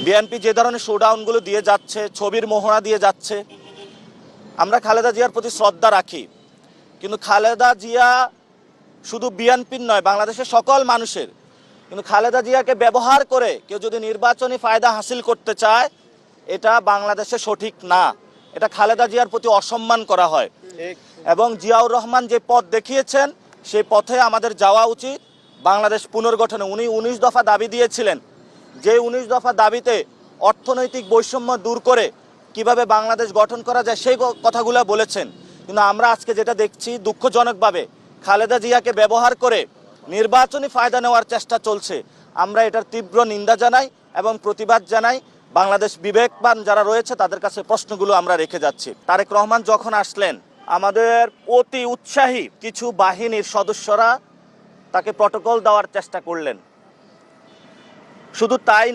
BNP যে ধরনের শোডাউনগুলো দিয়ে যাচ্ছে, ছবির মোহরা দিয়ে যাচ্ছে, আমরা খালেদা জিয়ার প্রতি শ্রদ্ধা রাখি, কিন্তু খালেদা জিয়া শুধু বিএনপির নয়, বাংলাদেশের সকল মানুষের। কিন্তু খালেদা জিয়াকে ব্যবহার করে কেউ যদি নির্বাচনী ফায়দা হাসিল করতে চায়, এটা বাংলাদেশে সঠিক না। এটা খালেদা জিয়ার প্রতি অসম্মান করা হয়। এবং জিয়াউর রহমান যে পথ দেখিয়েছেন, সেই পথে আমাদের যাওয়া উচিত। বাংলাদেশ পুনর্গঠনে উনি 19 দফা দাবি দিয়েছিলেন, যে 19 দফা দাবিতে অর্থনৈতিক বৈষম্য দূর করে কিভাবে বাংলাদেশ গঠন করা যায় সেই কথাগুলো বলেছেন। কিন্তু আমরা আজকে যেটা দেখছি, দুঃখজনকভাবে খালেদা জিয়াকে ব্যবহার করে নির্বাচনী ফায়দা নেওয়ার চেষ্টা চলছে। আমরা এটার তীব্র নিন্দা জানাই এবং প্রতিবাদ জানাই। বাংলাদেশ বিবেকবান যারা রয়েছে তাদের কাছে প্রশ্নগুলো আমরা রেখে যাচ্ছি। তারেক রহমান যখন আসলেন, আমাদের অতি উৎসাহী কিছু বাহিনীর সদস্যরা তাকে প্রটোকল দেওয়ার চেষ্টা করলেন। শুধু তাই